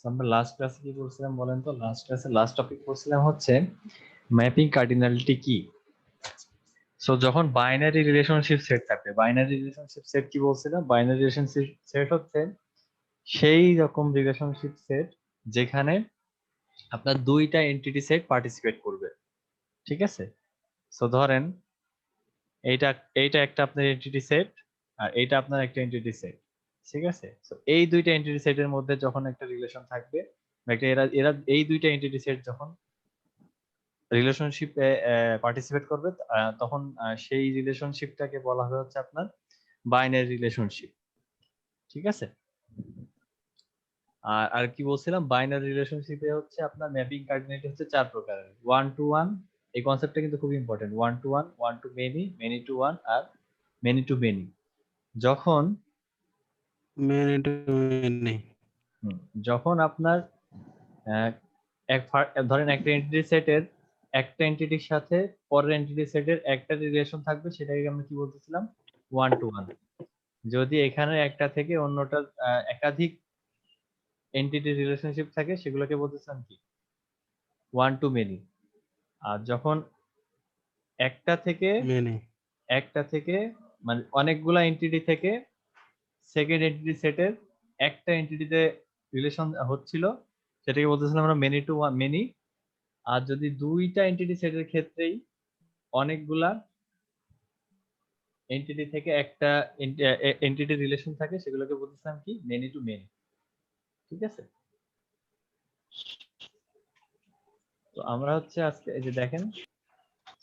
আমরা লাস্ট ক্লাসে কি বলছিলাম বলেন তো? লাস্ট ক্লাসে লাস্ট টপিক পড়ছিলাম হচ্ছে ম্যাপিং কার্ডিনালিটি কি। সো যখন বাইনারি রিলেশনশিপ সেট থাকবে, বাইনারি রিলেশনশিপ সেট কি বলছিলাম? বাইনারি রিলেশনশিপ সেট হচ্ছে সেই রকম রিলেশনশিপ সেট যেখানে আপনার দুইটা এন্টিটি সেট পার্টিসিপেট করবে, ঠিক আছে? সো ধরেন এইটা এইটা একটা আপনার এন্টিটি সেট, আর এইটা আপনার একটা এন্টিটি সেট, ঠিক আছে? তো এই দুইটা এন্টিটি সেটের মধ্যে যখন একটা রিলেশন থাকবে, বা একটা এরা এরা এই দুইটা এন্টিটি সেট যখন রিলেশনশিপে পার্টিসিপেট করবে, তখন সেই রিলেশনশিপটাকে বলা হবে হচ্ছে আপনার বাইনারি রিলেশনশিপ, ঠিক আছে? আর আর কি বলছিলাম, বাইনারি রিলেশনশিপে হচ্ছে আপনার ম্যাপিং কার্ডিনালিটি হচ্ছে চার প্রকারের। ওয়ান টু ওয়ান, এই কনসেপ্টটা কিন্তু খুব important. One to one, one to many, many to one, আর মেনি টু মেনি। যখন মেনি টু মেনি। যখন আপনার আহ, ধরেন একটা এন্টিটি সেটের একটা এন্টিটির সাথে পরের এন্টিটি সেটের একটা রিলেশন থাকবে, সেটাকে আমরা কি বলতেছিলাম? One to one. যদি এখানে একটা থেকে অন্যটা একাধিক এন্টিটি রিলেশনশিপ থাকে, সেগুলোকে বলতেছিলাম কি? One to many. আর যখন একটা থেকে মেনি। একটা থেকে মানে অনেকগুলা এন্টিটি থেকে সেকেন্ড এন্টিটি সেটের একটা এন্টিটিতে রিলেশন হচ্ছিল, সেটাকে বলতেছিলাম আমরা মেনি টু মেনি। আর যদি দুইটা এন্টিটি সেটের ক্ষেত্রেই অনেকগুলা এন্টিটি থেকে একটা এন্টিটি রিলেশন থাকে, সেগুলোকে বলতেছিলাম কি? মেনি টু মেনি, ঠিক আছে? তো আমরা হচ্ছে আজকে এই যে দেখেন,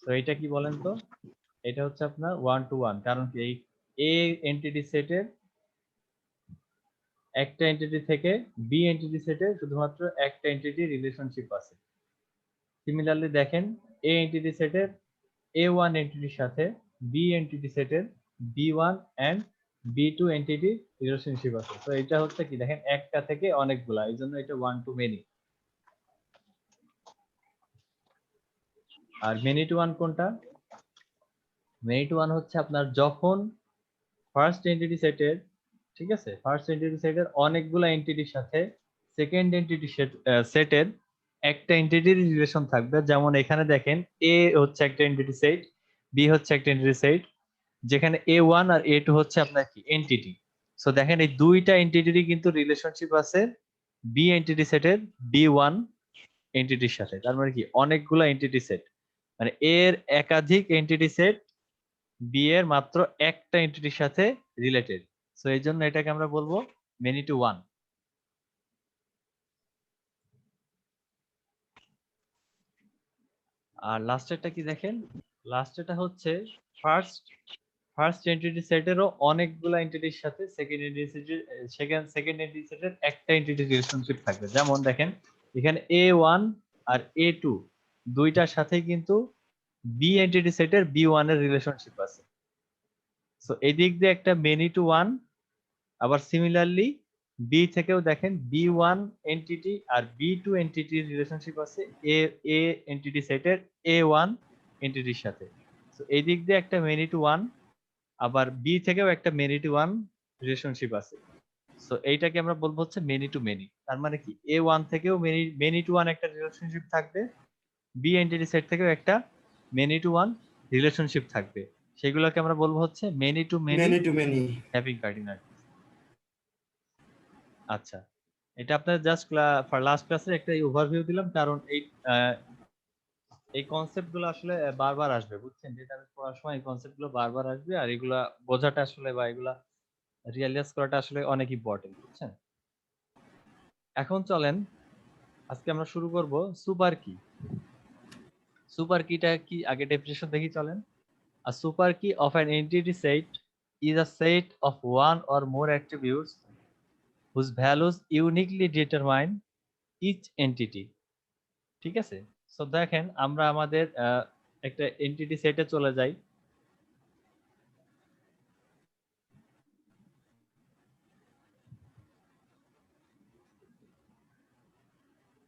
তো এটা কি বলেন তো? এটা হচ্ছে আপনার ওয়ান টু ওয়ান, কারণ কি এই এ এন্টিটি সেটের একটা এন্টিটি থেকে বি এন্টিটি সেটে শুধুমাত্র একটা এন্টিটি রিলেশনশিপ আছে। সিমিলারলি দেখেন, এ এন্টিটি সেটের এ ওয়ান এন্টিটির সাথে বি এন্টিটি সেটের B one and B two entity relationship আছে। তো এটা হচ্ছে কি দেখেন, একটা থেকে অনেকগুলা, এই জন্য এটা ওয়ান টু মেনি। আর মেনি টু ওয়ান কোনটা? মেনি টু ওয়ান হচ্ছে আপনার যখন ফার্স্ট এন্টিটি সেটের, ঠিক আছে, ফার্স্ট এন্টিটি সেটের অনেকগুলো এন্টিটির সাথে সেকেন্ড এন্টিটি সেটের একটা এন্টিটির রিলেশন থাকবে। যেমন এখানে দেখেন, এ হচ্ছে একটা এন্টিটি সেট, বি হচ্ছে একটা এন্টিটি সেট, যেখানে এ ওয়ান আর এ টু হচ্ছে আপনার কি? এন্টিটি। সো দেখেন এই দুইটা এন্টিটিরই কিন্তু রিলেশনশিপ আছে বি এন্টিটি সেটের বি ওয়ান এন্টিটির সাথে। তার মানে কি? অনেকগুলো এন্টিটি সেট, মানে এর একাধিক এন্টিটি সেট বি এর মাত্র একটা এন্টিটির সাথে রিলেটেড। সো এই জন্য এটাকে আমরা বলবো মেনি টু ওয়ান। আর লাস্টেরটা কি দেখেন? লাস্টেরটা হচ্ছে ফার্স্ট ফার্স্ট এন্টিটি সেটেরও অনেকগুলো এন্টিটির সাথে সেকেন্ড এন্টিটি সেটের সেকেন্ড এন্টিটি সেটের একটা এন্টিটি রিলেশনশিপ থাকবে। যেমন দেখেন এখানে এ ওয়ান আর এ টু দুইটার সাথে কিন্তু বি এন্টিটি সেটের বি ওয়ান এর রিলেশনশিপ আছে। সো এই দিক দিয়ে একটা মেনি টু ওয়ান। আবার সিমিলারলি বি থেকেও দেখেন বি ওয়ান এন্টিটি আর বি টু এন্টিটির রিলেশনশিপ আছে এ এ এন্টিটি সেটের এ ওয়ান এন্টিটির সাথে। তো এই দিক দিয়ে একটা মেনি টু ওয়ান, আবার বি থেকেও একটা মেনি টু ওয়ান রিলেশনশিপ আছে। সো এইটাকে আমরা বলবো হচ্ছে মেনি টু মেনি। তার মানে কি? এ ওয়ান থেকেও মেনি মেনি টু ওয়ান একটা রিলেশনশিপ থাকবে, বি এন্টিটি সেট থেকেও একটা মেনি টু ওয়ান রিলেশনশিপ থাকবে। সেগুলোকে আমরা বলবো হচ্ছে many to many many to many. Having cardinal. আচ্ছা, এটা আপনার জাস্ট লাস্ট ক্লাসের একটা ওভারভিউ দিলাম, কারণ এই কনসেপ্ট গুলো আসলে বারবার আসবে, বুঝছেন? যেটা আমি পড়ার সময় এই কনসেপ্ট গুলো বারবার আসবে, আর এগুলা বোঝাটা আসলে বা এগুলা রিয়ালাইজ করাটা আসলে অনেক ইম্পর্টেন্ট, বুঝছেন? এখন চলেন আজকে আমরা শুরু করব সুপার কি। সুপার কিটা কি আগে ডেফিনিশন দেখি, চলেন। আ super key of an entity set is a set of one or more attributes whose values uniquely determine each entity, ঠিক আছে? সো দেখেন আমরা আমাদের একটা এন্টিটি সেটে চলে যাই।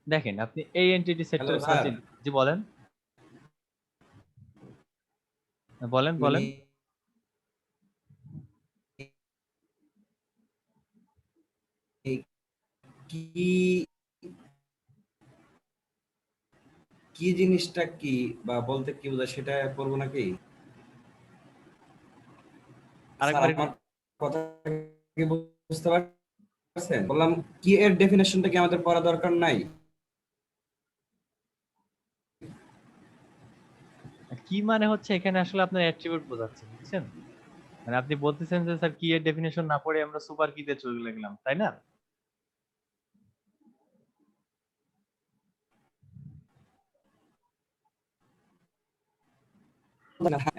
দেখেন আপনি এই এন্টিটি হ্যালো সেটটার কথা স্যার, জি বলেন, বলেন বলেন। কি কি জিনিসটা কি বা বলতে কি বোঝায় সেটা পড়বো নাকি? স্যার আরেকবার আমার কথা কি বুঝতে পারছেন? বললাম কি এর ডেফিনেশনটা কি আমাদের পড়া দরকার নাই? কি মানে হচ্ছে এখানে আসলে আপনার অ্যাট্রিবিউট বোঝাচ্ছে, বুঝছেন? মানে আপনি বলতেছেন যে স্যার কি এর ডেফিনেশন না পড়ে আমরা সুপার কিতে চলে গেলাম, তাই না?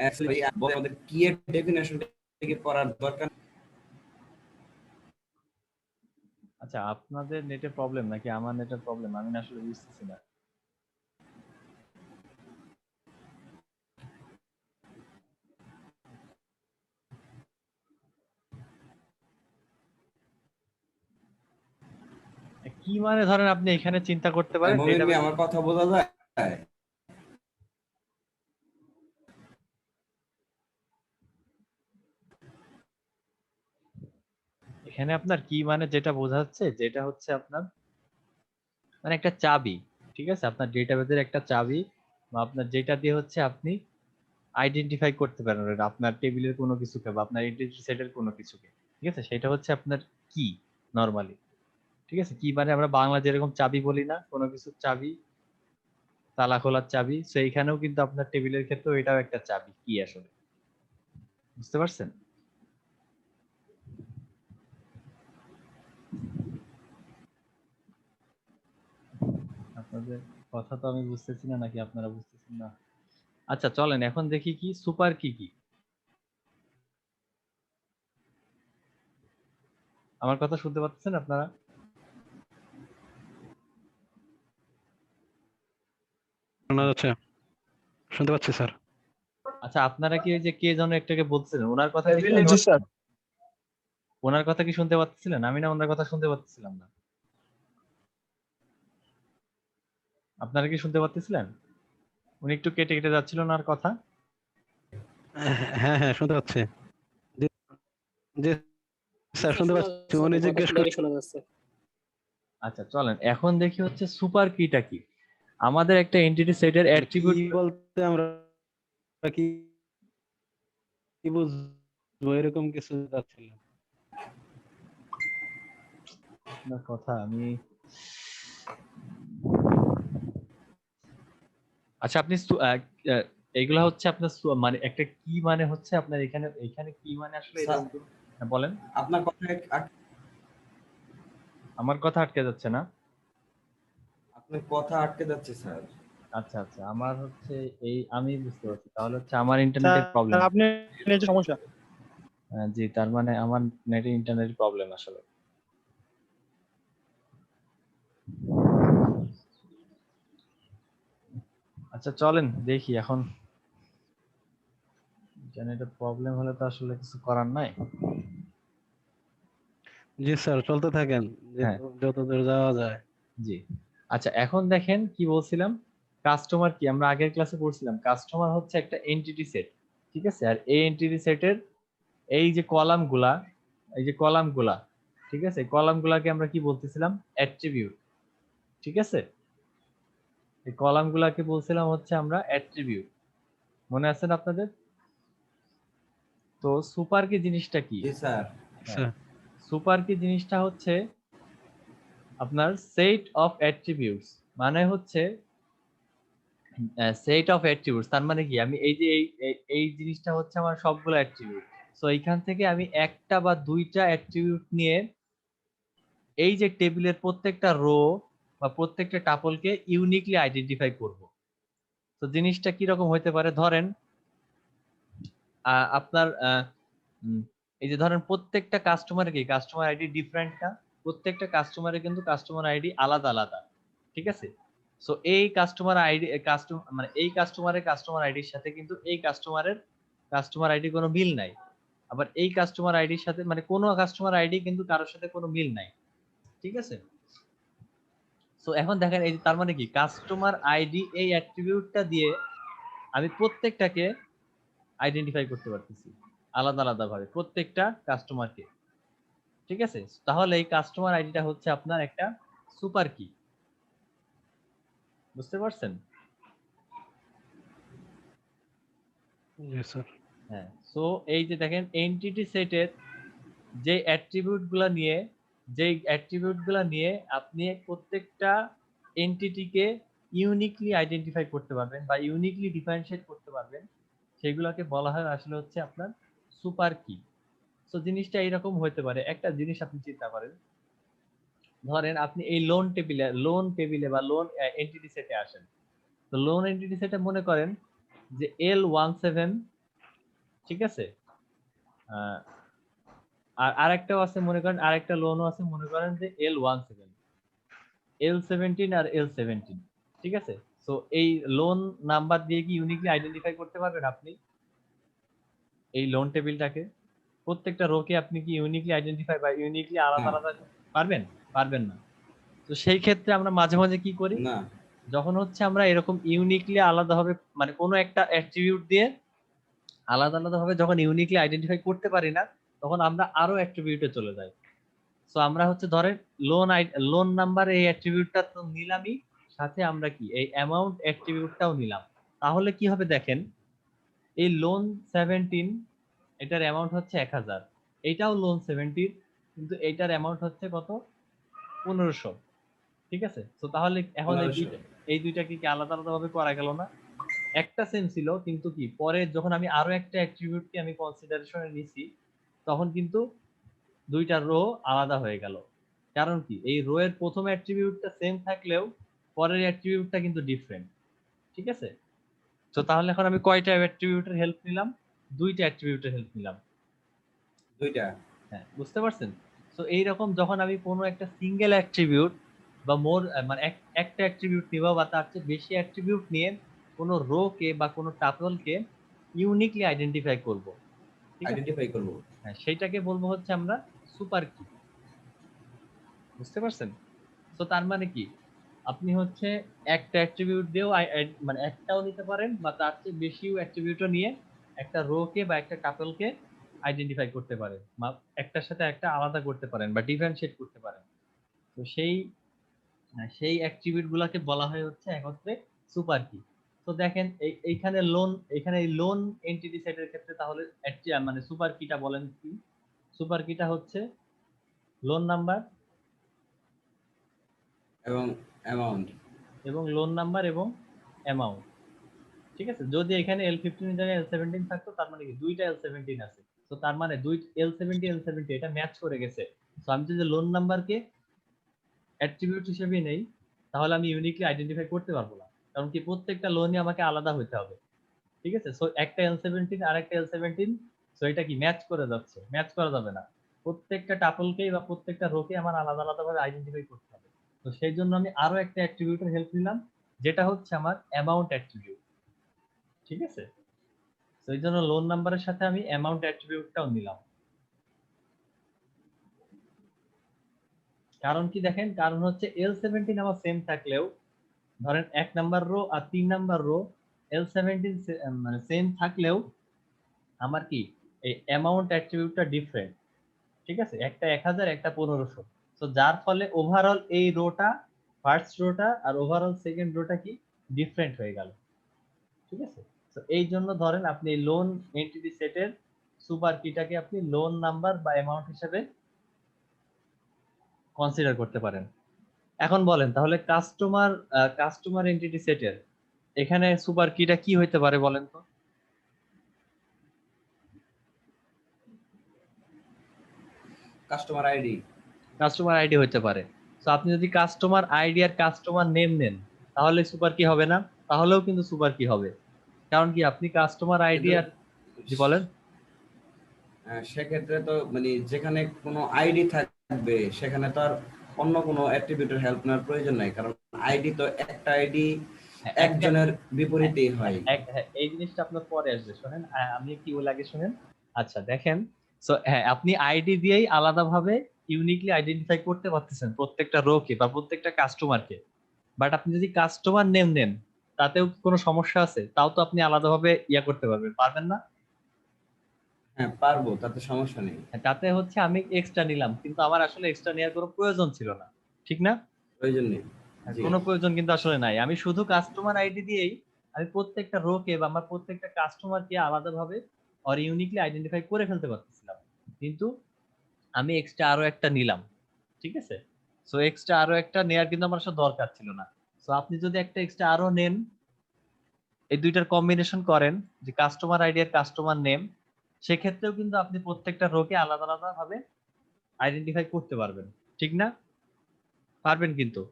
Actually, আমাদের কি এর ডেফিনেশনটা কি পড়ার দরকার? আচ্ছা, আপনাদের নেটের প্রবলেম নাকি আমার নেটের প্রবলেম, আমি না আসলে বুঝতেছি না। কি মানে ধরেন আপনি এখানে চিন্তা করতে পারেন মমিন ভাই ডেটাবেস। আমার কথা বোঝা যায়? এখানে আপনার কি মানে যেটা বোঝাচ্ছে, যেটা হচ্ছে আপনার মানে একটা চাবি, ঠিক আছে? আপনার ডেটাবেসের একটা চাবি, বা আপনার যেটা দিয়ে হচ্ছে আপনি আইডেন্টিফাই করতে পারেন আপনার টেবিলের কোনো কিছুকে বা আপনার এন্টিটি সেটের কোনো কিছুকে, ঠিক আছে? সেটা হচ্ছে আপনার কি নরমালি, ঠিক আছে? কি মানে আমরা বাংলা যেরকম চাবি বলি না, কোনো কিছুর চাবি, তালা খোলার চাবি, তো এইখানেও কিন্তু আপনার টেবিলের ক্ষেত্রেও এটাও একটা চাবি কি আসলে, বুঝতে পারছেন? আপনাদের কথা তো আমি বুঝতেছি না, নাকি আপনারা বুঝতেছেন না? আচ্ছা চলেন এখন দেখি কি সুপার কি কি। আমার কথা শুনতে পাচ্ছেন আপনারা? শোনা যাচ্ছে, শুনতে পাচ্ছি স্যার। আচ্ছা আপনারা কি ওই যে কে যেন একটাকে বলছিলেন, ওনার কথা কি শুনতে জি স্যার। ওনার কথা কি শুনতে পাচ্ছিলেন? আমি না ওনার কথা শুনতে পাচ্ছিলাম না। আপনারা কি শুনতে পাচ্ছিলেন? উনি একটু কেটে কেটে যাচ্ছিল ওনার কথা। হ্যাঁ হ্যাঁ শুনতে পাচ্ছি। জি জি স্যার শুনতে পাচ্ছি, উনি জিজ্ঞেস ক্লিয়ারই শোনা যাচ্ছে। আচ্ছা চলেন এখন দেখি হচ্ছে সুপার কিটা কি। আমাদের একটা এন্টিটি সেটের কি অ্যাট্রিবিউট। বলতে আমরা কি কি বুঝবো এরকম কিছু যাচ্ছিলাম। আপনার কথা আমি আচ্ছা আপনি এইগুলা হচ্ছে আপনার মানে একটা কি মানে হচ্ছে আপনার এখানে এখানে কি মানে আসলে স্যার এরকম হ্যাঁ, বলেন। আপনার কথা আমার কথা আটকে যাচ্ছে না? আপনার কথা আটকে যাচ্ছে স্যার। আচ্ছা আচ্ছা, আমার হচ্ছে এই আমি বুঝতে পারছি, তাহলে হচ্ছে আমার স্যার ইন্টারনেটের প্রবলেম। আপনি নেটের সমস্যা। জি, তার মানে আমার নেটে ইন্টারনেট প্রবলেম আসলে। আচ্ছা চলেন দেখি এখন, ইন্টারনেটের প্রবলেম হলে তো আসলে কিছু করার নাই। জি স্যার চলতে থাকেন, হ্যাঁ যতদূর যাওয়া যায়। জি। আচ্ছা এখন দেখেন কি বলছিলাম, কাস্টমার কি আমরা আগের ক্লাসে পড়ছিলাম, কাস্টমার হচ্ছে একটা এন্টিটি সেট, ঠিক আছে? আর এই এন্টিটি সেটের এই যে কলাম গুলা, এই যে কলাম গুলা, ঠিক আছে, কলাম গুলাকে আমরা কি বলতেছিলাম? অ্যাট্রিবিউট, ঠিক আছে? এই কলাম গুলাকে বলছিলাম হচ্ছে আমরা অ্যাট্রিবিউট, মনে আছে না আপনাদের? তো সুপার কি জিনিসটা কি? জি স্যার। হ্যাঁ, স্যার সুপার কি জিনিসটা হচ্ছে আপনার সেট অফ অ্যাট্রিবিউটস, মানে হচ্ছে সেট অফ অ্যাট্রিবিউটস, তার মানে কি আমি এই যে এই জিনিসটা হচ্ছে আমার সবগুলো অ্যাট্রিবিউট, সো এইখান থেকে আমি একটা বা দুইটা অ্যাট্রিবিউট নিয়ে এই যে টেবিলের প্রত্যেকটা রো বা প্রত্যেকটা টাপলকে ইউনিকলি আইডেন্টিফাই করব। তো জিনিসটা কি রকম হতে পারে, ধরেন আপনার এই যে ধরেন প্রত্যেকটা কাস্টমার কি কাস্টমার আইডি ডিফারেন্ট না? প্রত্যেকটা কাস্টমারের কিন্তু কাস্টমার আইডি আলাদা আলাদা, ঠিক আছে? সো এই কাস্টমার আইডি মানে এই কাস্টমারের কাস্টমার আইডির সাথে কিন্তু এই কাস্টমারের কাস্টমার আইডি কোনো মিল নাই। আবার এই কাস্টমার আইডির সাথে মানে কোনো কাস্টমার আইডি কিন্তু কারোর সাথে কোনো মিল নাই, ঠিক আছে? সো এখন দেখেন এই যে তার মানে কি কাস্টমার আইডি এই অ্যাট্রিবিউটটা দিয়ে আমি প্রত্যেকটাকে আইডেন্টিফাই করতে পারতেছি আলাদা আলাদা ভাবে প্রত্যেকটা কাস্টমারকে, ঠিক আছে? তাহলে এই কাস্টমার আইডিটা হচ্ছে আপনার একটা সুপার কি। বুঝতে পারছেন? জি স্যার। হ্যাঁ, সো এই যে দেখেন এন্টিটি সেটের যে অ্যাট্রিবিউট গুলা নিয়ে আপনি প্রত্যেকটা এন্টিটিকে ইউনিকলি আইডেন্টিফাই করতে পারবেন বা ইউনিকলি ডিফারেনশিয়েট করতে পারবেন, সেগুলোকে বলা হয় আসলে হচ্ছে আপনার সুপার কি। সো জিনিসটা এইরকম হতে পারে। একটা জিনিস আপনি চিন্তা করেন, ধরেন আপনি এই লোন টেবিলে বা লোন এন্টিটি সেটে আসেন। তো লোন এন্টিটি সেটে মনে করেন যে L17, ঠিক আছে? আহ, আর আরেকটাও আছে, মনে করেন আরেকটা লোনও আছে, মনে করেন যে L17, L17 আর L17, ঠিক আছে? সো এই লোন নাম্বার দিয়ে কি ইউনিকলি আইডেন্টিফাই করতে পারবেন আপনি এই লোন টেবিলটাকে? প্রত্যেকটা রোকে আপনি কি ইউনিকলি আইডেন্টিফাই বা ইউনিকলি আলাদা না আলাদা পারবেন? পারবেন না। তো সেই ক্ষেত্রে আমরা মাঝে মাঝে কি করি, না যখন হচ্ছে আমরা এরকম ইউনিকলি আলাদাভাবে মানে কোনো একটা অ্যাট্রিবিউট দিয়ে আলাদা আলাদাভাবে যখন ইউনিকলি আইডেন্টিফাই করতে পারি না, তখন আমরা আরো অ্যাট্রিবিউটে চলে যাই। সো আমরা হচ্ছে ধরেন লোন নাম্বার এই অ্যাট্রিবিউটটা তো নিলামই, সাথে আমরা কি এই অ্যামাউন্ট অ্যাট্রিবিউটটাও নিলাম। তাহলে কি হবে দেখেন, এই লোন 17 এটার অ্যামাউন্ট হচ্ছে 1000, এইটাও লোন 17 কিন্তু এইটার অ্যামাউন্ট হচ্ছে কত, 1500, ঠিক আছে? তো তাহলে এখন 1500 এই দুইটাকে কি আলাদা আলাদা ভাবে করা গেল না? একটা সেম ছিল, কিন্তু কি পরে যখন আমি আরো একটা অ্যাট্রিবিউটকে আমি কনসিডারেশনে নিছি, তখন কিন্তু দুইটা রো আলাদা হয়ে গেল। কারণ কি এই রো এর প্রথম অ্যাট্রিবিউটটা সেম থাকলেও পরের অ্যাট্রিবিউটটা কিন্তু ডিফারেন্ট, ঠিক আছে? তো তাহলে এখন আমি কয়টা অ্যাট্রিবিউটের হেল্প নিলাম? দুইটা অ্যাট্রিবিউটের হেল্প নিলাম। দুইটা। হ্যাঁ, বুঝতে পারছেন? সো এইরকম যখন আমি কোনো একটা সিঙ্গেল অ্যাট্রিবিউট বা মানে একটা অ্যাট্রিবিউট নিব বা তার চেয়ে বেশি অ্যাট্রিবিউট নিয়ে কোনো রো কে বা কোনো টাপলকে ইউনিকলি আইডেন্টিফাই করব, ঠিক আছে? আইডেন্টিফাই করব। হ্যাঁ, সেইটাকে বলবো হচ্ছে আমরা সুপার কি। বুঝতে পারছেন? তো তার মানে কি আপনি হচ্ছে একটা অ্যাট্রিবিউট দিয়েও মানে একটাও নিতে পারেন বা তার চেয়ে বেশিও অ্যাট্রিবিউটও নিয়ে একটা রো কে বা একটা টাপলকে আইডেন্টিফাই করতে পারেন বা একটার সাথে একটা আলাদা করতে পারেন বা ডিফারেনশিয়েট করতে পারেন। তো সেই অ্যাট্রিবিউট গুলাকে বলা হয় হচ্ছে একত্রে সুপার কি। তো দেখেন এখানে এই লোন এন্টিটি সেটের ক্ষেত্রে তাহলে মানে সুপার কিটা বলেন কি? সুপার কিটা হচ্ছে লোন নাম্বার এবং অ্যামাউন্ট। লোন নাম্বার এবং অ্যামাউন্ট, ঠিক আছে? যদি এখানে L15 এর জায়গায় L17 থাকতো, তার মানে কি দুইটা L17 আছে। তো তার মানে দুই L17 এটা ম্যাচ করে গেছে। তো আমি যদি লোন নাম্বারকে অ্যাট্রিবিউট হিসেবে নেই, তাহলে আমি ইউনিকলি আইডেন্টিফাই করতে পারবো না। কারণ কি প্রত্যেকটা লোনই আমাকে আলাদা হইতে হবে, ঠিক আছে? সো একটা L17 আর একটা L17, সো এটা কি ম্যাচ করে যাচ্ছে? ম্যাচ করা যাবে না। প্রত্যেকটা টাপলকেই বা প্রত্যেকটা রোকে আমার আলাদা আলাদা ভাবে আইডেন্টিফাই করতে হবে। তো সেই জন্য আমি আরো একটা অ্যাট্রিবিউটের হেল্প নিলাম, যেটা হচ্ছে আমার অ্যামাউন্ট অ্যাট্রিবিউট, ঠিক আছে? তো এই জন্য লোন নাম্বারের সাথে আমি অ্যামাউন্ট অ্যাট্রিবিউটটাও নিলাম। কারণ কি দেখেন, কারণ হচ্ছে L17 আমার সেম থাকলেও, ধরেন 1 নাম্বার রো আর 3 নাম্বার রো L17 মানে সেম থাকলেও আমার কি এই অ্যামাউন্ট অ্যাট্রিবিউটটা ডিফারেন্ট, ঠিক আছে? একটা 1000, একটা 1500। তো যার ফলে ওভারঅল এই রোটা, ফার্স্ট রোটা আর ওভারঅল সেকেন্ড রোটা কি ডিফারেন্ট হয়ে গেল, ঠিক আছে? তো এই জন্য ধরেন আপনি লোন এন্টিটি সেটের সুপার কিটাকে আপনি লোন নাম্বার বা অ্যামাউন্ট হিসেবে কনসিডার করতে পারেন। এখন বলেন তাহলে কাস্টমার এন্টিটি সেটের এখানে সুপার কিটা কি হইতে পারে বলেন তো? Customer ID. কাস্টমার আইডি হইতে পারে। তো আপনি যদি কাস্টমার আইডি আর কাস্টমার নেম নেন, তাহলে সুপার কি হবে না? তাহলেও কিন্তু সুপার কি হবে। কারণ কি আপনি কাস্টমার আইডি কিন্তু আর, জি বলেন। সেক্ষেত্রে তো মানে যেখানে কোনো আইডি থাকবে সেখানে তো আর অন্য কোনো অ্যাট্রিবিউটের হেল্প নেওয়ার প্রয়োজন নাই, কারণ আইডি তো একটা আইডি হ্যাঁ, একটা একজনের বিপরীতেই হ্যাঁ, হয়। হ্যাঁ, এই জিনিসটা আপনার পরে আসবে, শোনেন আমি কি বলে আগে শোনেন। আচ্ছা দেখেন, সো হ্যাঁ, আপনি আইডি দিয়েই আলাদাভাবে ইউনিকলি আইডেন্টিফাই করতে পারতেছেন প্রত্যেকটা রোকে বা প্রত্যেকটা কাস্টমারকে। বাট আপনি যদি কাস্টমার নেম নেন, তাতেও কোনো সমস্যা আছে? তাও তো আপনি আলাদাভাবে করতে পারবেন না? হ্যাঁ পারবো, তাতে সমস্যা নেই। হ্যাঁ, তাতে হচ্ছে আমি এক্সট্রা নিলাম, কিন্তু আমার আসলে এক্সট্রা নেওয়ার কোনো প্রয়োজন ছিল না, ঠিক না? প্রয়োজন নেই। জি কোনো প্রয়োজন কিন্তু আসলে নাই। আমি শুধু কাস্টমার আইডি দিয়েই আমি প্রত্যেকটা রোকে বা আমার প্রত্যেকটা কাস্টমারকে আলাদাভাবে or ইউনিকলি আইডেন্টিফাই করে ফেলতে পারতেছিলাম। কিন্তু আমি এক্সট্রা আরো একটা নিলাম। ঠিক আছে? সো এক্সট্রা আরো একটা নেয়ার কিন্তু আমার আসলে দরকার ছিল না। সো আপনি যদি একটা এক্সট্রা আরো নেন, এই দুইটার কম্বিনেশন করেন যে কাস্টমার আইডি আর কাস্টমার নেম, সেক্ষেত্রেও কিন্তু আপনি প্রত্যেকটা রোকে আলাদা আলাদা ভাবে আইডেন্টিফাই করতে পারবেন। ঠিক না? পারবেন কিন্তু।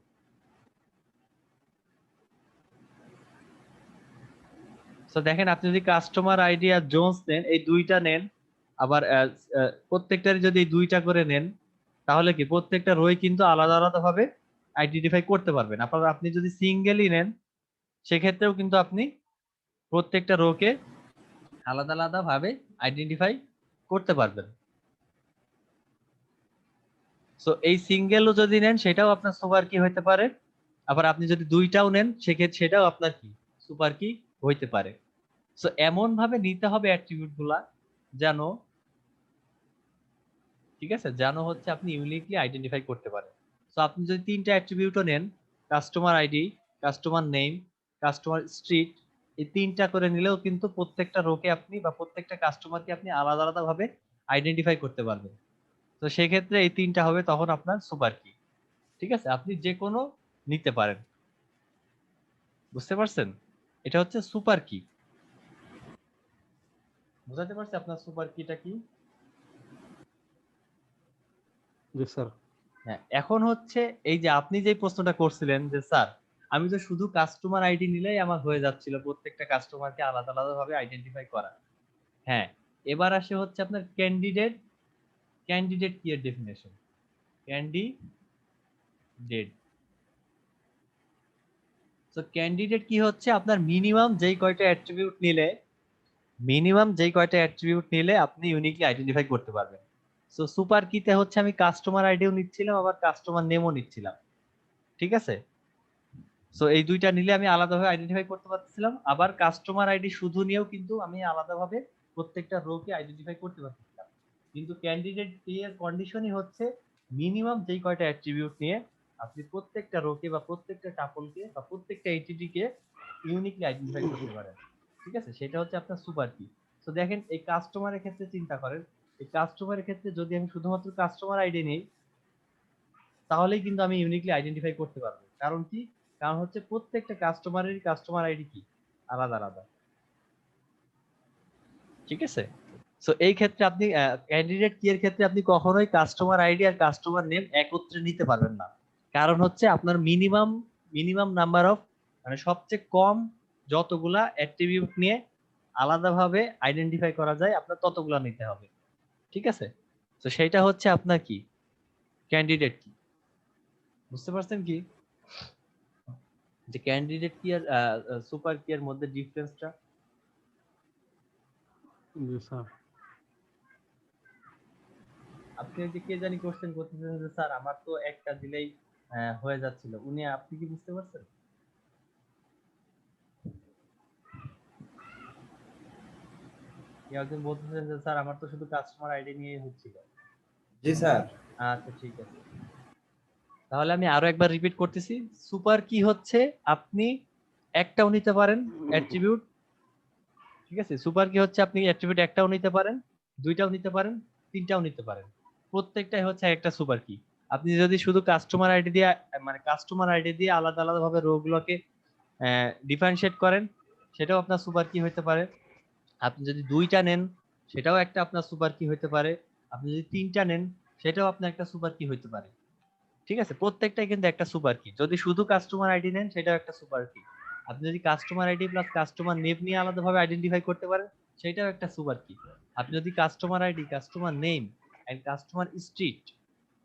সো দেখেন, আপনি যদি কাস্টমার আইডি আর জোনস নেন, এই দুইটা নেন, আবার প্রত্যেকটারই যদি এই দুইটা করে নেন, তাহলে কি প্রত্যেকটা রোই কিন্তু আলাদা আলাদা ভাবে আইডেন্টিফাই করতে পারবেন। আপনার আপনি যদি সিঙ্গেলই নেন, সেক্ষেত্রেও কিন্তু আপনি প্রত্যেকটা রোকে আলাদা আলাদা ভাবে আইডেন্টিফাই করতে পারবেন। সো এই সিঙ্গেলও যদি নেন, সেটাও আপনার সুপার কি হইতে পারে। আবার আপনি যদি দুইটাও নেন, সেক্ষেত্রে সেটাও আপনার কি সুপার কি হইতে পারে। সো এমন ভাবে নিতে হবে অ্যাট্রিবিউট গুলা যেন, ঠিক আছে, যেন হচ্ছে আপনি ইউনিকলি আইডেন্টিফাই করতে পারেন। সো আপনি যদি তিনটা অ্যাট্রিবিউটও নেন, customer ID, customer name, customer street, এই তিনটা করে নিলেও কিন্তু প্রত্যেকটা রোকে আপনি বা প্রত্যেকটা কাস্টমারকে আপনি আলাদা আলাদা ভাবে আইডেন্টিফাই করতে পারবেন। তো সেক্ষেত্রে এই তিনটা হবে তখন আপনার সুপার কি। ঠিক আছে, আপনি যে কোনো নিতে পারেন। বুঝতে পারছেন? এটা হচ্ছে সুপার কি। বুঝাতে পারছি আপনার সুপার কিটা কি? জি স্যার। হ্যাঁ, এখন হচ্ছে এই যে আপনি যে প্রশ্নটা করছিলেন যে স্যার, আমি তো শুধু কাস্টমার আইডি নিলেই আমার হয়ে যাচ্ছিল প্রত্যেকটা কাস্টমারকে আলাদা আলাদা ভাবে আইডেন্টিফাই করা। হ্যাঁ, এবার আসে হচ্ছে আপনার ক্যান্ডিডেট। ক্যান্ডিডেট কি এর ডেফিনেশন? ক্যান্ডিডেট, তো ক্যান্ডিডেট কি হচ্ছে আপনার মিনিমাম যেই কয়টা অ্যাট্রিবিউট নিলে আপনি ইউনিকলি আইডেন্টিফাই করতে পারবেন। সো সুপার কিতে হচ্ছে আমি কাস্টমার আইডিও নিচ্ছিলাম, আবার কাস্টমার নেমও নিচ্ছিলাম। ঠিক আছে? সো এই দুইটা নিলে আমি আলাদাভাবে আইডেন্টিফাই করতে পারতেছিলাম, আবার কাস্টমার আইডি শুধু নিয়েও কিন্তু আমি আলাদাভাবে প্রত্যেকটা রোকে আইডেন্টিফাই করতে পারতেছিলাম। কিন্তু ক্যান্ডিডেট কি এর কন্ডিশনই হচ্ছে মিনিমাম যেই কয়টা অ্যাট্রিবিউট নিয়ে আপনি প্রত্যেকটা রোকে বা প্রত্যেকটা টাপলকে বা প্রত্যেকটা এন্টিটিকে ইউনিকলি আইডেন্টিফাই করতে পারেন। ঠিক আছে, সেটা হচ্ছে আপনার সুপার কি। তো দেখেন, এই কাস্টমারের ক্ষেত্রে চিন্তা করেন, এই কাস্টমারের ক্ষেত্রে যদি আমি শুধুমাত্র কাস্টমার আইডি নিই, তাহলেই কিন্তু আমি ইউনিকলি আইডেন্টিফাই করতে পারবো। কারণ কি? কারণ হচ্ছে প্রত্যেকটা কাস্টমারের কাস্টমার আইডি কি আলাদা আলাদা। ঠিক আছে? সো এই ক্ষেত্রে আপনি ক্যান্ডিডেট কি এর ক্ষেত্রে আপনি কখনোই কাস্টমার আইডি আর কাস্টমার নেম একত্রে নিতে পারবেন না। কারণ হচ্ছে আপনার মিনিমাম নাম্বার অফ, মানে সবচেয়ে কম যতগুলা অ্যাট্রিবিউট নিয়ে আলাদাভাবে আইডেন্টিফাই করা যায় আপনার ততগুলা নিতে হবে। ঠিক আছে? তো সেইটা হচ্ছে আপনার কি ক্যান্ডিডেট কি। বুঝতে পারছেন কি যে ক্যান্ডিডেট কি আর সুপার কি এর মধ্যে ডিফারেন্সটা? জি স্যার। আপনি ওই যে কে জানি কোশ্চেন করতেছেন যে স্যার আমার তো একটা দিলেই হয়ে যাচ্ছিল, উনি আপনি কি বুঝতে পারছেন? কেউ একজন বলতেছেন যে স্যার আমার তো শুধু কাস্টমার আইডি নিয়েই হচ্ছিল। জি স্যার। আচ্ছা, ঠিক আছে, তাহলে আমি আরো একবার রিপিট করতেছি। সুপার কি হচ্ছে আপনি একটাও নিতে পারেন অ্যাট্রিবিউট। ঠিক আছে, সুপার কি হচ্ছে আপনি অ্যাট্রিবিউট একটাও নিতে পারেন, দুইটাও নিতে পারেন, তিনটাও নিতে পারেন। প্রত্যেকটাই হচ্ছে একটা সুপার কি। আপনি যদি শুধু কাস্টমার আইডি দিয়ে, মানে কাস্টমার আইডি দিয়ে আলাদা আলাদা ভাবে রো গুলোকে ডিফারেন্সিয়েট করেন, সেটাও আপনার সুপার কি হতে পারে। আপনি যদি দুইটা নেন, সেটাও একটা আপনার সুপার কি হতে পারে। আপনি যদি তিনটা নেন, সেটাও আপনার একটা সুপার কি হতে পারে। ঠিক আছে, প্রত্যেকটাই কিন্তু একটা সুপার কি। যদি শুধু কাস্টমার আইডি নেন, সেটাও একটা সুপার কি। আপনি যদি customer ID plus customer name নিয়ে আলাদাভাবে আইডেন্টিফাই করতে পারেন, সেটাও একটা সুপার কি। আপনি যদি customer ID, customer name and customer street,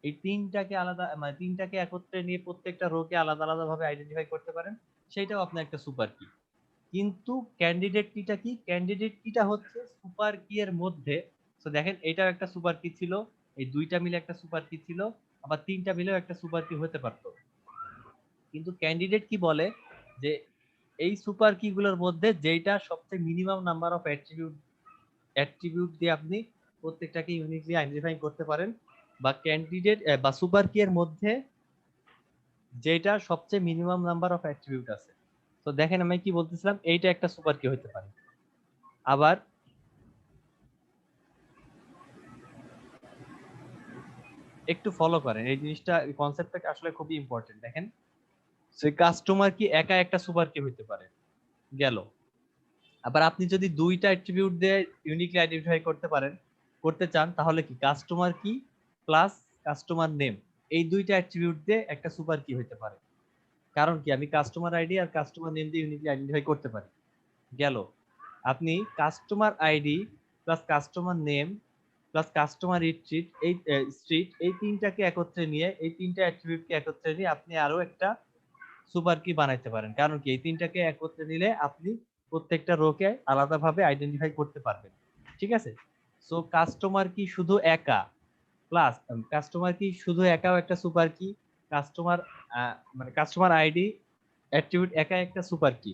এই তিনটাকে আলাদা, মানে তিনটাকে একত্রে নিয়ে প্রত্যেকটা রোকে আলাদা আলাদা ভাবে আইডেন্টিফাই করতে পারেন, সেটাও আপনার একটা সুপার কি। কিন্তু ক্যান্ডিডেট কিটা কি? ক্যান্ডিডেট কিটা হচ্ছে সুপার কি এর মধ্যে। তো দেখেন, এটাও একটা সুপার কি ছিল, এই দুইটা মিলে একটা সুপার কি ছিল, আবার তিনটা মিলেও একটা সুপার কি হতে পারতো। কিন্তু ক্যান্ডিডেট কি বলে যে এই সুপার কি গুলোর মধ্যে যেটা সবচেয়ে মিনিমাম নাম্বার অফ অ্যাট্রিবিউট দিয়ে আপনি প্রত্যেকটাকে ইউনিকলি আইডেন্টিফাই করতে পারেন, বা ক্যান্ডিডেট বা সুপার কি এর মধ্যে যেটা সবচেয়ে মিনিমাম নাম্বার অফ অ্যাট্রিবিউট আছে। তো দেখেন আমি কি বলতেছিলাম, এইটা একটা সুপার কি হতে পারে। আবার একটু ফলো করেন এই জিনিসটা, কনসেপ্টটা আসলে খুবই ইম্পর্টেন্ট। দেখেন সেই কাস্টমার কি একা একটা সুপার কি হতে পারে, গেল। আবার আপনি যদি দুইটা অ্যাট্রিবিউট দিয়ে ইউনিকলি আইডেন্টিফাই করতে চান, তাহলে কি কাস্টমার কি প্লাস কাস্টমার নেম, এই দুইটা অ্যাট্রিবিউট দিয়ে একটা সুপার কি হতে পারে। কারণ কি আমি কাস্টমার আইডি আর কাস্টমার নেম দিয়ে ইউনিকলি আইডেন্টিফাই করতে পারি, গেল। আপনি customer ID plus customer name plus customer street এই তিনটাকে একত্রে নিয়ে, এই তিনটা অ্যাট্রিবিউটকে একত্রে নিয়ে আপনি আরো একটা সুপার কি বানাইতে পারেন। কারণ কি এই তিনটাকে একত্রে নিলে আপনি প্রত্যেকটা রোকে আলাদাভাবে আইডেন্টিফাই করতে পারবেন। ঠিক আছে, সো কাস্টমার কি শুধু একা প্লাস কাস্টমার কি শুধু একাও একটা সুপার কি, কাস্টমার মানে কাস্টমার আইডি অ্যাট্রিবিউট একা একটা সুপার কি,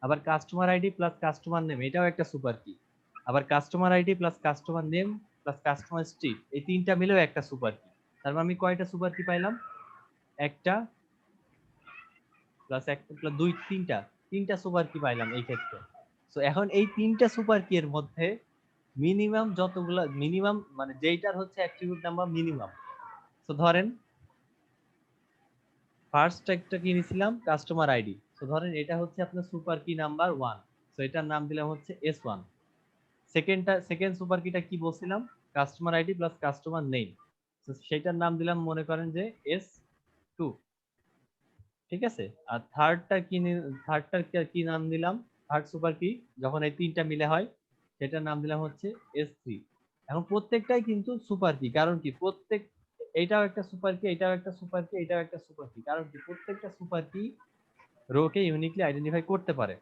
আবার customer ID plus customer name এটাও একটা সুপার কি, আবার customer ID plus customer name plus customer street এই তিনটা মিলেও একটা সুপার কি। তার মানে আমি কয়টা সুপার কি পাইলাম, একটা প্লাস একটা প্লাস দুই, তিনটা সুপার কি পাইলাম এই ক্ষেত্রে। তো এখন এই তিনটা সুপার কি এর মধ্যে মিনিমাম যতগুলা, মিনিমাম মানে যেইটার হচ্ছে অ্যাট্রিবিউট নাম্বার মিনিমাম। তো ধরেন ফার্স্ট একটা কি নিছিলাম কাস্টমার আইডি, তো ধরেন এটা হচ্ছে আপনার সুপার কি নাম্বার 1, তো এটার নাম দিলাম হচ্ছে S1। সেকেন্ড সুপার কিটা কি বলছিলাম, customer ID plus customer name, তো সেটার নাম দিলাম মনে করেন যে S2। ঠিক আছে, আর থার্ডটার কি নাম দিলাম, থার্ড সুপার কি যখন এই তিনটা মিলে হয় সেটার নাম দিলাম হচ্ছে S3। এখন প্রত্যেকটাই কিন্তু সুপার কি, কারণ কি প্রত্যেক, এইটাও একটা সুপার কি, এটাও একটা সুপার কি, এটাও একটা সুপার কি, কারণ কি প্রত্যেকটা সুপার কি রোকে ইউনিকলি আইডেন্টিফাই করতে পারে।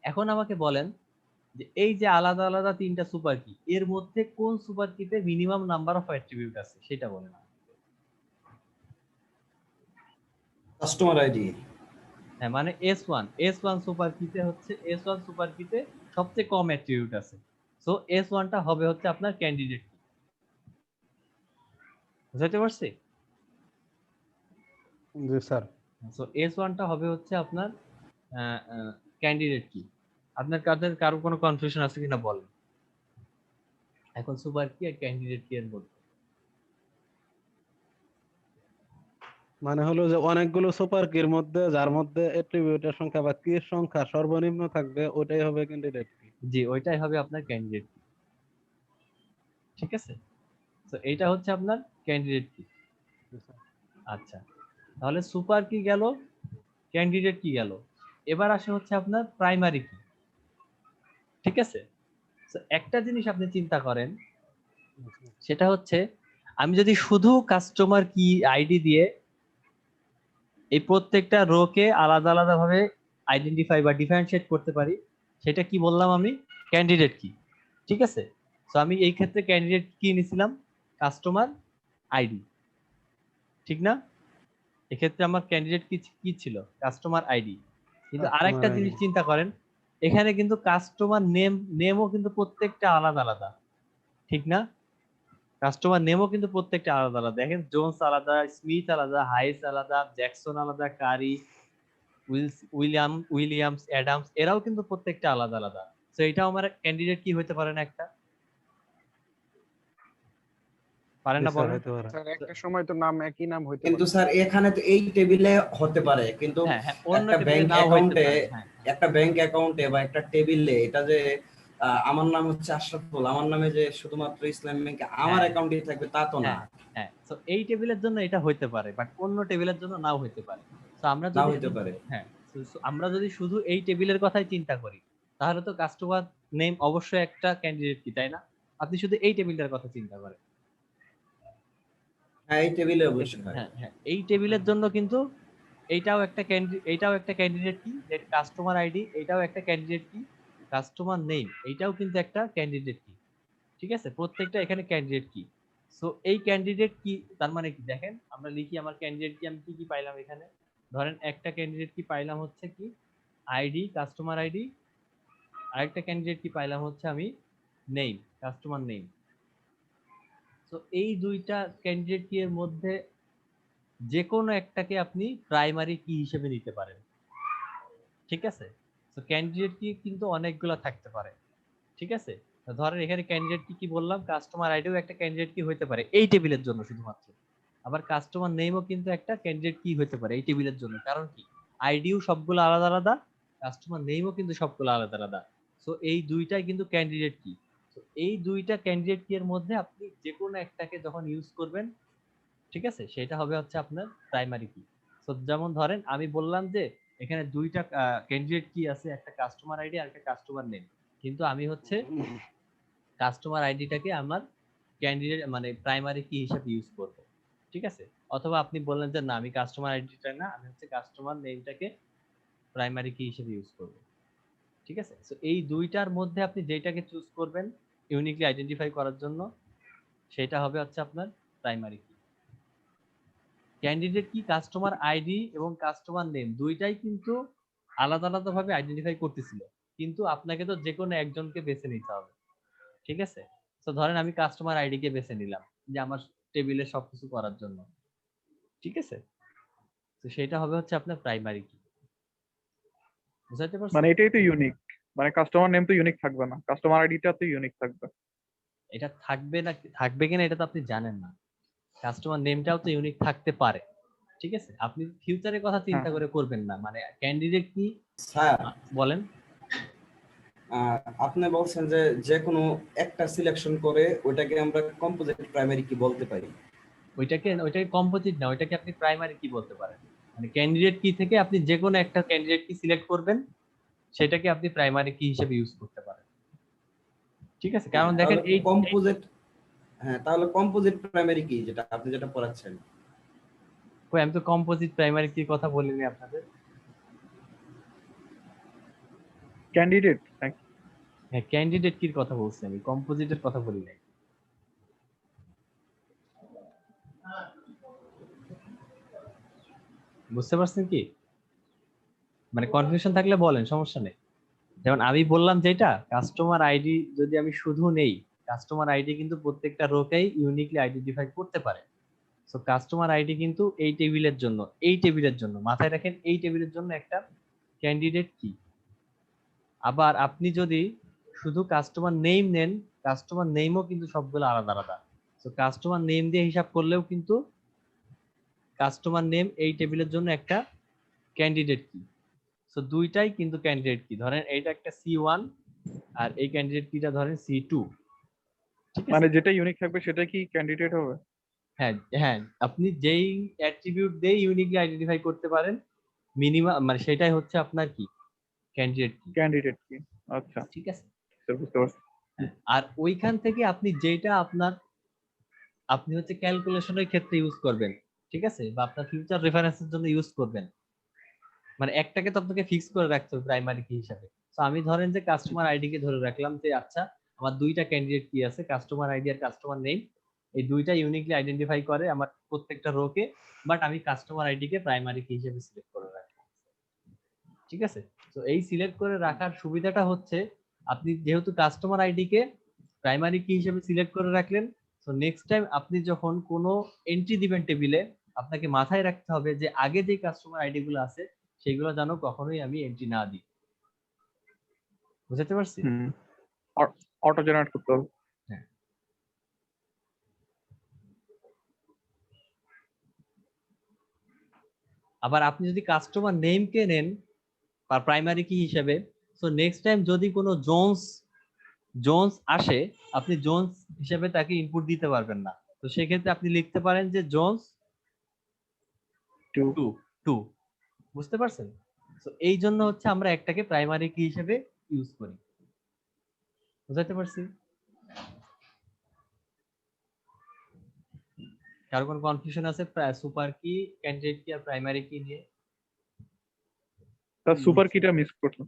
এখন আমাকে বলেন যে এই যে আলাদা আলাদা তিনটা সুপার কি, এর মধ্যে কোন সুপার কিতে মিনিমাম নাম্বার অফ অ্যাট্রিবিউট আছে সেটা বলেন। Customer ID. হ্যাঁ মানে এস ওয়ান সুপার কিতে সবচেয়ে কম অ্যাট্রিবিউট আছে। সো S1টা হবে হচ্ছে আপনার ক্যান্ডিডেট কি। বুঝতে পারছি? জি স্যার। সো S1টা হবে হচ্ছে আপনার ক্যান্ডিডেট কি। আপনার কারো কোনো কনফিউশন আছে কিনা বলেন এখন সুপার কি আর ক্যান্ডিডেট কি এর মধ্যে। মানে হলো যে অনেকগুলো সুপার কির মধ্যে যার মধ্যে অ্যাট্রিবিউটের সংখ্যা বা কির সংখ্যা সর্বনিম্ন থাকবে ওটাই হবে ক্যান্ডিডেট কি। জি ওইটাই হবে আপনার ক্যান্ডিডেট কি। ঠিক আছে, তো এইটা হচ্ছে আপনার ক্যান্ডিডেট কি। আচ্ছা, তাহলে সুপার কি গেল, ক্যান্ডিডেট কি গেল, এবার আসে হচ্ছে আপনার প্রাইমারি কি। ঠিক আছে, তো একটা জিনিস আপনি চিন্তা করেন, সেটা হচ্ছে আমি যদি শুধু কাস্টমার কি আইডি দিয়ে এই প্রত্যেকটা রোকে আলাদা আলাদা ভাবে আইডেন্টিফাই বা ডিফারেন্সিয়েট করতে পারি, সেটা কি বললাম আমি, ক্যান্ডিডেট কি। ঠিক আছে, তো আমি এই ক্ষেত্রে ক্যান্ডিডেট কি নিছিলাম, কাস্টমার আইডি, ঠিক না? এক্ষেত্রে আমার ক্যান্ডিডেট কি কি ছিল, কাস্টমার আইডি। কিন্তু কাস্টমার আরেকটা আইডি। জিনিস চিন্তা করেন, এখানে কিন্তু কাস্টমার নেমও কিন্তু প্রত্যেকটা আলাদা আলাদা, ঠিক না? কাস্টমার নেমও কিন্তু প্রত্যেকটা আলাদা আলাদা। দেখেন জোনস আলাদা, স্মিথ আলাদা, হাইস আলাদা, জ্যাকসন আলাদা, কারি, উইলিয়ামস, অ্যাডামস, এরাও কিন্তু প্রত্যেকটা আলাদা আলাদা। তো এটাও আমার ক্যান্ডিডেট কি হতে পারে না একটা, পারে জি না স্যার বলেন? হতে পারে। স্যার একটা সময় তো নাম একই নাম হইতে কিন্তু পারে। স্যার এখানে তো এই টেবিলে হতে পারে, কিন্তু হ্যাঁ হ্যাঁ, অন্য একটা টেবিলে ব্যাংক নাও হইতে অ্যাকাউন্টে, পারে। হ্যাঁ একটা ব্যাংক অ্যাকাউন্টে বা একটা টেবিলে এটা যে আমার নাম হচ্ছে আশরাফুল, আমার নামে যে শুধুমাত্র ইসলামী ব্যাংকে আমার হ্যাঁ অ্যাকাউন্টে থাকবে তা তো না। হ্যাঁ হ্যাঁ, তো এই টেবিলের জন্য এটা হইতে পারে, বাট অন্য টেবিলের জন্য নাও হইতে পারে। তো আমরা না যদি হইতে পারে। হ্যাঁ, আমরা যদি শুধু এই টেবিলের কথাই চিন্তা করি, তাহলে তো কাস্টমার নেম অবশ্যই একটা ক্যান্ডিডেট কি, তাই না? আপনি শুধু এই টেবিলটার কথা চিন্তা করেন। হ্যাঁ এই টেবিলে অবশ্যই হয়। হ্যাঁ হ্যাঁ, এই টেবিলের জন্য কিন্তু এইটাও একটা ক্যান্ডিডেট কি, যে কাস্টমার আইডি, এটাও একটা ক্যান্ডিডেট কি, কাস্টমার নেম এইটাও কিন্তু একটা ক্যান্ডিডেট কি। ঠিক আছে, প্রত্যেকটা এখানে ক্যান্ডিডেট কি। সো এই ক্যান্ডিডেট কি, তার মানে কি দেখেন আমরা লিখি আমার ক্যান্ডিডেট কি, আমি কি কি পাইলাম এখানে। ধরেন একটা ক্যান্ডিডেট কি পাইলাম হচ্ছে কি আইডি, কাস্টমার আইডি। আরেকটা ক্যান্ডিডেট কি পাইলাম হচ্ছে আমি নেম, কাস্টমার নেম। তো এই দুইটা ক্যান্ডিডেট কি এর মধ্যে যে কোনো একটাকে আপনি প্রাইমারি কি হিসেবে নিতে পারেন, ঠিক আছে? তো ক্যান্ডিডেট কি কিন্তু অনেকগুলো থাকতে পারে, ঠিক আছে? তো ধরেন এখানে ক্যান্ডিডেট কি বললাম, কাস্টমার আইডিও একটা ক্যান্ডিডেট কি হতে পারে এই টেবিলের জন্য শুধুমাত্র। আবার কাস্টমার নেমও কিন্তু একটা ক্যান্ডিডেট কি হতে পারে এই টেবিলের জন্য, কারণ কি আইডিও সবগুলো আলাদা আলাদা, কাস্টমার নেমও কিন্তু সবগুলো আলাদা আলাদা। সো এই দুইটাই কিন্তু ক্যান্ডিডেট কি। তো এই দুইটা ক্যান্ডিডেট কি এর মধ্যে আপনি যে কোনো একটাকে যখন ইউজ করবেন, ঠিক আছে, সেটা হবে হচ্ছে আপনার প্রাইমারি কি। তো যেমন ধরেন আমি বললাম যে এখানে দুইটা ক্যান্ডিডেট কি আছে, একটা কাস্টমার আইডি আর একটা কাস্টমার নেম, কিন্তু আমি হচ্ছে কাস্টমার আইডিটাকে আমার ক্যান্ডিডেট মানে প্রাইমারি কি হিসেবে ইউজ করব, ঠিক আছে? অথবা আপনি বললেন যে না আমি কাস্টমার আইডিটা না, আমি হচ্ছে কাস্টমার নেমটাকে প্রাইমারি কি হিসেবে ইউজ করব, ঠিক আছে? সো এই দুইটার মধ্যে আপনি যেটাকে চুজ করবেন ইউনিকলি আইডেন্টিফাই করার জন্য, সেটা হবে হচ্ছে আপনার প্রাইমারি কি। ক্যান্ডিডেট কি কাস্টমার আইডি এবং কাস্টমার নেম দুইটাই কিন্তু আলাদা আলাদা ভাবে আইডেন্টিফাই করতেছিল, কিন্তু আপনাকে তো যে কোনো একজনকে বেছে নিতে হবে, ঠিক আছে? তো ধরেন আমি কাস্টমার আইডি কে বেছে নিলাম যে আমার টেবিলে সবকিছু করার জন্য, ঠিক আছে? তো সেটা হবে হচ্ছে আপনার প্রাইমারি কি। বুঝাতে পারছি? মানে এটাই তো ইউনিক, মানে কাস্টমার নেম তো ইউনিক থাকবে না, কাস্টমার আইডিটা তো ইউনিক থাকবে। এটা থাকবে না, থাকবে কিনা এটা তো আপনি জানেন না। কাস্টমার নেমটাও তো ইউনিক থাকতে পারে, ঠিক আছে? আপনি ফিউচারের কথা চিন্তা হ্যাঁ। করে করবেন না, মানে ক্যান্ডিডেট কি স্যার বলেন। আপনি বলছেন যে যে কোনো একটা সিলেকশন করে ওইটাকে আমরা কম্পোজিট প্রাইমারি কি বলতে পারি। ওইটাকে কম্পোজিট না, ওইটাকে আপনি প্রাইমারি কি বলতে পারেন। মানে ক্যান্ডিডেট কি থেকে আপনি যে কোনো একটা ক্যান্ডিডেট কি সিলেক্ট করবেন, সেটাকে আপনি প্রাইমারি কি হিসেবে ইউজ করতে পারেন, ঠিক আছে? কারণ দেখেন তাহলে এই কম্পোজিট, হ্যাঁ তাহলে কম্পোজিট প্রাইমারি কি যেটা আপনি যেটা পড়াচ্ছেন। কই আমি তো কম্পোজিট প্রাইমারি কি কথা বলিনি আপনাদের। ক্যান্ডিডেট নাকি? হ্যাঁ ক্যান্ডিডেট কির কথা বলছি, আমি কম্পোজিটের কথা বলি নাই। বুঝতে পারছেন কি? মানে কনফিউশন থাকলে বলেন, সমস্যা নেই। যেমন আমি বললাম যেটা কাস্টমার আইডি যদি আমি শুধু নেই, কাস্টমার আইডি কিন্তু প্রত্যেকটা রোকেই ইউনিকলি আইডেন্টিফাই করতে পারে। সো কাস্টমার আইডি কিন্তু এই টেবিলের জন্য, এই টেবিলের জন্য মাথায় রাখেন, এই টেবিলের জন্য একটা ক্যান্ডিডেট কি। আবার আপনি যদি শুধু কাস্টমার নেম নেন, কাস্টমার নেমও কিন্তু সবগুলো আলাদা আলাদা। তো কাস্টমার নেম দিয়ে হিসাব করলেও কিন্তু কাস্টমার নেম এই টেবিলের জন্য একটা ক্যান্ডিডেট কি। সো দুইটাই কিন্তু ক্যান্ডিডেট কি। ধরেন এইটা একটা C1 আর এই ক্যান্ডিডেট কিটা ধরেন C2, ঠিক আছে? মানে যেটা ইউনিক থাকবে সেটা কি ক্যান্ডিডেট হবে? হ্যাঁ হ্যাঁ, আপনি যেই অ্যাট্রিবিউট দিয়ে ইউনিকলি আইডেন্টিফাই করতে পারেন মিনিমাম, মানে সেটাই হচ্ছে আপনার কি ক্যান্ডিডেট কি, ক্যান্ডিডেট কি? আচ্ছা, ঠিক আছে? বুঝতে পারছি। হ্যাঁ, আর ওইখান থেকে আপনি যেটা আপনার আপনি হচ্ছে ক্যালকুলেশনের ক্ষেত্রে ইউজ করবেন, ঠিক আছে, বা আপনার ফিউচার রেফারেন্সের জন্য ইউজ করবেন। মানে একটাকে তো আপনাকে ফিক্স করে রাখতে হবে প্রাইমারি কি হিসাবে। তো আমি ধরেন যে কাস্টমার আইডি কে ধরে রাখলাম যে আচ্ছা আমার দুইটা ক্যান্ডিডেট কি আছে, কাস্টমার আইডি আর কাস্টমার নেম, এই দুইটা ইউনিকলি আইডেন্টিফাই করে আমার প্রত্যেকটা রোকে, বাট আমি কাস্টমার আইডি কে প্রাইমারি কি হিসেবে সিলেক্ট করে রাখলাম, ঠিক আছে? তো এই সিলেক্ট করে রাখার সুবিধাটা হচ্ছে আপনি যেহেতু কাস্টমার আইডি কে প্রাইমারি কি হিসেবে সিলেক্ট করে রাখলেন, তো নেক্সট টাইম আপনি যখন কোনো এন্ট্রি দিবেন টেবিলে, আপনাকে মাথায় রাখতে হবে যে আগে যে কাস্টমার আইডি গুলো আছে সেগুলো যেন কখনোই আমি এন্ট্রি না দিই। বুঝতে পারছি? হুম, অটো জেনারেট করতে হবে। হ্যাঁ। আবার আপনি যদি কাস্টমার নেম কে নেন প্রাইমারি কি হিসেবে, সো নেক্সট টাইম যদি কোনো জোনস জোনস আসে, আপনি জোনস হিসেবে তাকে ইনপুট দিতে পারবেন না। তো সেক্ষেত্রে আপনি লিখতে পারেন যে জোনস টু। Two two. বুঝতে পারছেন? তো এই জন্য হচ্ছে আমরা একটাকে প্রাইমারি কি হিসেবে ইউজ করি। বুঝাতে পারছি? কারো কোনো কনফিউশন আছে সুপার কি, ক্যান্ডিডেট কি আর প্রাইমারি কি নিয়ে? তার সুপার কিটা মিস করলাম।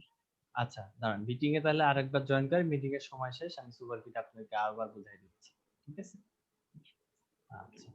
আচ্ছা দাঁড়ান, মিটিং এ তাহলে আরেকবার জয়েন করে মিটিং এর সময় শেষ আমি সুপার কিটা আপনাকে আরেকবার বুঝাই দিচ্ছি, ঠিক আছে? আচ্ছা।